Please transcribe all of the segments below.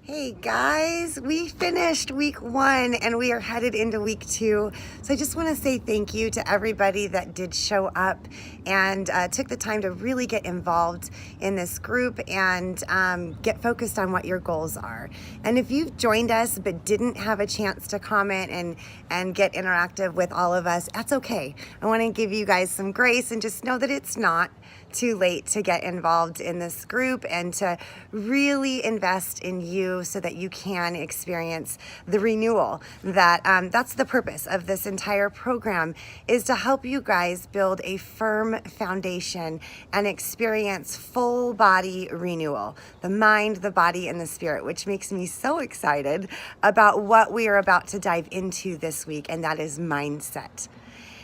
Hey guys, we finished week 1 and we are headed into week 2. So I just want to say thank you to everybody that did show up and took the time to really get involved in this group and get focused on what your goals are. And if you've joined us but didn't have a chance to comment and get interactive with all of us, that's okay. I want to give you guys some grace and just know that it's not too late to get involved in this group and to really invest in you so that you can experience the renewal that's the purpose of this entire program, is to help you guys build a firm foundation and experience full body renewal, the mind, the body, and the spirit, which makes me so excited about what we are about to dive into this week, and that is mindset.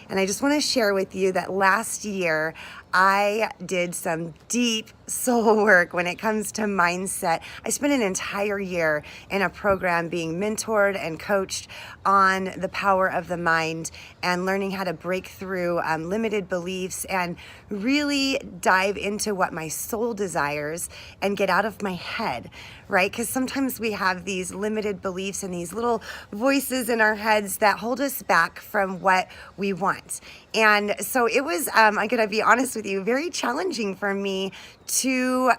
And I just want to share with you that last year I did some deep soul work when it comes to mindset. I spent an entire year in a program being mentored and coached on the power of the mind and learning how to break through limited beliefs and really dive into what my soul desires and get out of my head, right? Because sometimes we have these limited beliefs and these little voices in our heads that hold us back from what we want. And so it was, I'm going to be honest with you, very challenging for me to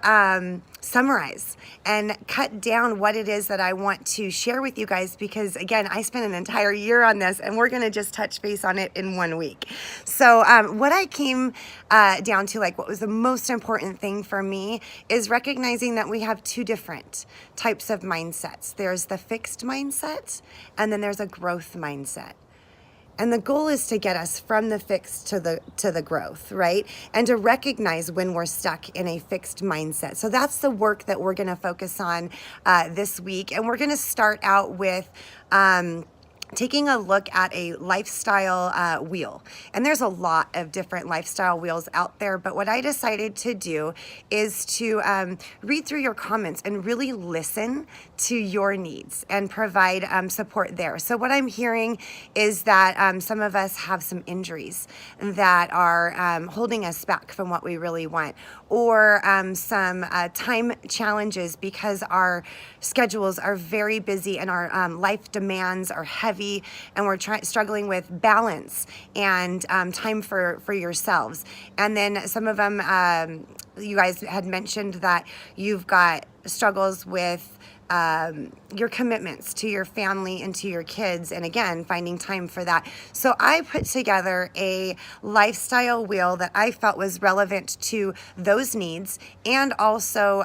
summarize and cut down what it is that I want to share with you guys, because again, I spent an entire year on this and we're going to just touch base on it in 1 week. So what I came down to, like what was the most important thing for me, is recognizing that we have 2 different types of mindsets. There's the fixed mindset and then there's a growth mindset. And the goal is to get us from the fixed to the growth, right? And to recognize when we're stuck in a fixed mindset. So that's the work that we're going to focus on this week. And we're going to start out with taking a look at a lifestyle wheel. And there's a lot of different lifestyle wheels out there, but what I decided to do is to read through your comments and really listen to your needs and provide support there. So what I'm hearing is that some of us have some injuries that are holding us back from what we really want, or some time challenges because our schedules are very busy and our life demands are heavy, and we're struggling with balance and time for yourselves. And then some of them, you guys had mentioned that you've got struggles with your commitments to your family and to your kids, and again, finding time for that. So I put together a lifestyle wheel that I felt was relevant to those needs and also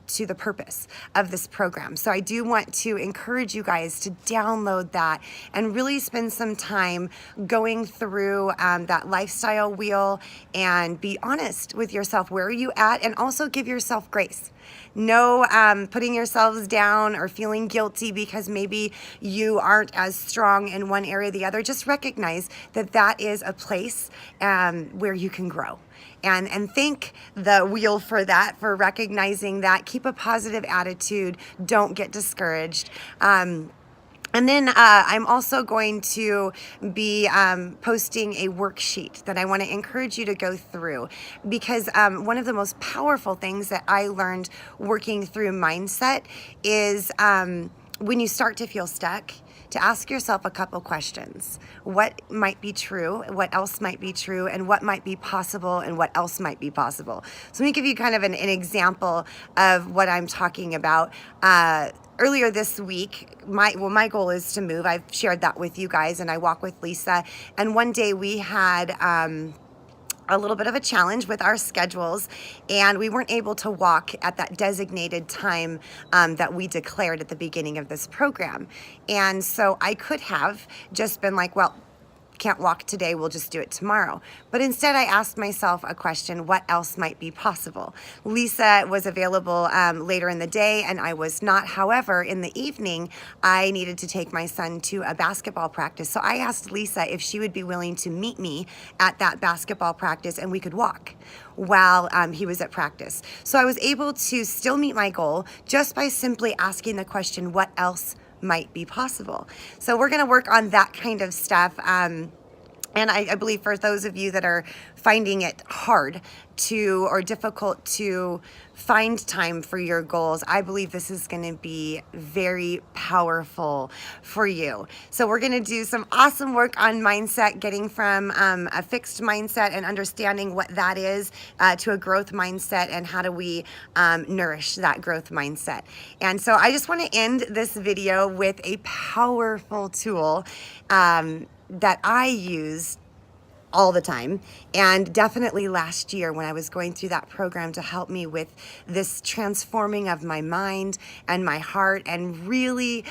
to the purpose of this program. So I do want to encourage you guys to download that and really spend some time going through that lifestyle wheel and be honest with yourself. Where are you at? And also give yourself grace. No putting yourselves down or feeling guilty because maybe you aren't as strong in one area or the other. Just recognize that that is a place where you can grow. And thank the wheel for that, for recognizing that. Keep a positive attitude. Don't get discouraged. And then I'm also going to be posting a worksheet that I want to encourage you to go through, because one of the most powerful things that I learned working through mindset is when you start to feel stuck, to ask yourself a couple questions. What might be true? What else might be true? And what might be possible? And what else might be possible? So let me give you kind of an example of what I'm talking about. Earlier this week, my goal is to move. I've shared that with you guys, and I walk with Lisa. And one day we had a little bit of a challenge with our schedules, and we weren't able to walk at that designated time that we declared at the beginning of this program. And so I could have just been like, well, can't walk today, we'll just do it tomorrow. But instead I asked myself a question: what else might be possible? Lisa was available later in the day and I was not. However, in the evening, I needed to take my son to a basketball practice. So I asked Lisa if she would be willing to meet me at that basketball practice and we could walk while he was at practice. So I was able to still meet my goal just by simply asking the question, what else might be possible? So we're going to work on that kind of stuff And I believe for those of you that are finding it hard to or difficult to find time for your goals, I believe this is going to be very powerful for you. So we're going to do some awesome work on mindset, getting from a fixed mindset and understanding what that is to a growth mindset, and how do we nourish that growth mindset. And so I just want to end this video with a powerful tool that I use all the time, and definitely last year when I was going through that program to help me with this transforming of my mind and my heart, and really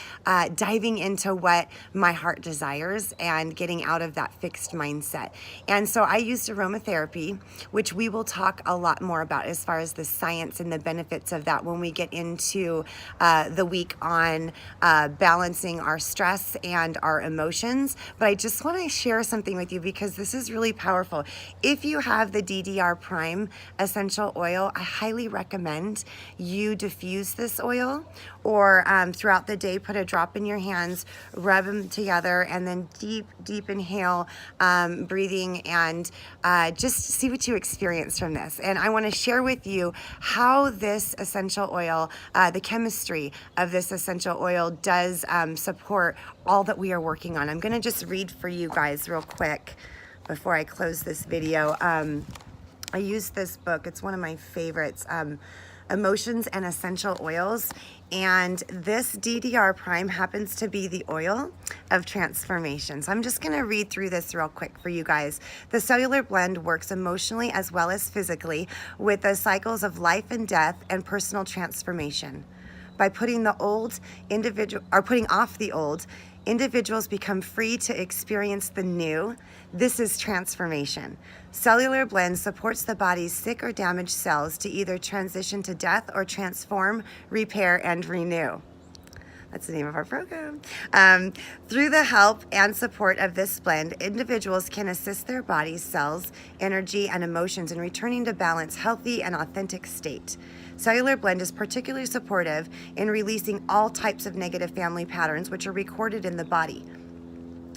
diving into what my heart desires and getting out of that fixed mindset. And so I used aromatherapy, which we will talk a lot more about as far as the science and the benefits of that when we get into the week on balancing our stress and our emotions. But I just want to share something with you because this is really powerful. If you have the DDR Prime essential oil, I highly recommend you diffuse this oil, or throughout the day put a drop in your hands, rub them together, and then deep inhale, breathing, and just see what you experience from this. And I want to share with you how this essential oil, the chemistry of this essential oil does support all that we are working on. I'm going to just read for you guys real quick before I close this video. I used this book. It's one of my favorites, Emotions and Essential Oils. And this DDR Prime happens to be the oil of transformation. So I'm just going to read through this real quick for you guys. The cellular blend works emotionally as well as physically with the cycles of life and death and personal transformation. By putting off the old, individuals become free to experience the new. This is transformation. Cellular blend supports the body's sick or damaged cells to either transition to death or transform, repair, and renew. That's the name of our program. Through the help and support of this blend, individuals can assist their body's cells, energy, and emotions in returning to balance, healthy, and authentic state. Cellular blend is particularly supportive in releasing all types of negative family patterns which are recorded in the body.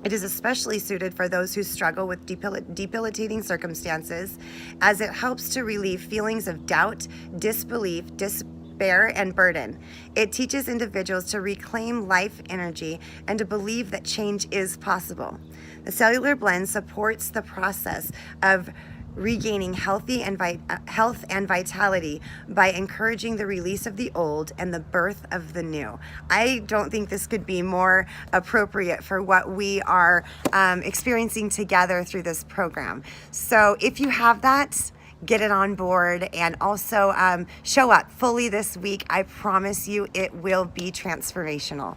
It is especially suited for those who struggle with debilitating circumstances, as it helps to relieve feelings of doubt, disbelief, despair, and burden. It teaches individuals to reclaim life energy and to believe that change is possible. The cellular blend supports the process of regaining health and vitality by encouraging the release of the old and the birth of the new. I don't think this could be more appropriate for what we are experiencing together through this program. So if you have that, get it on board, and also show up fully this week. I promise you it will be transformational.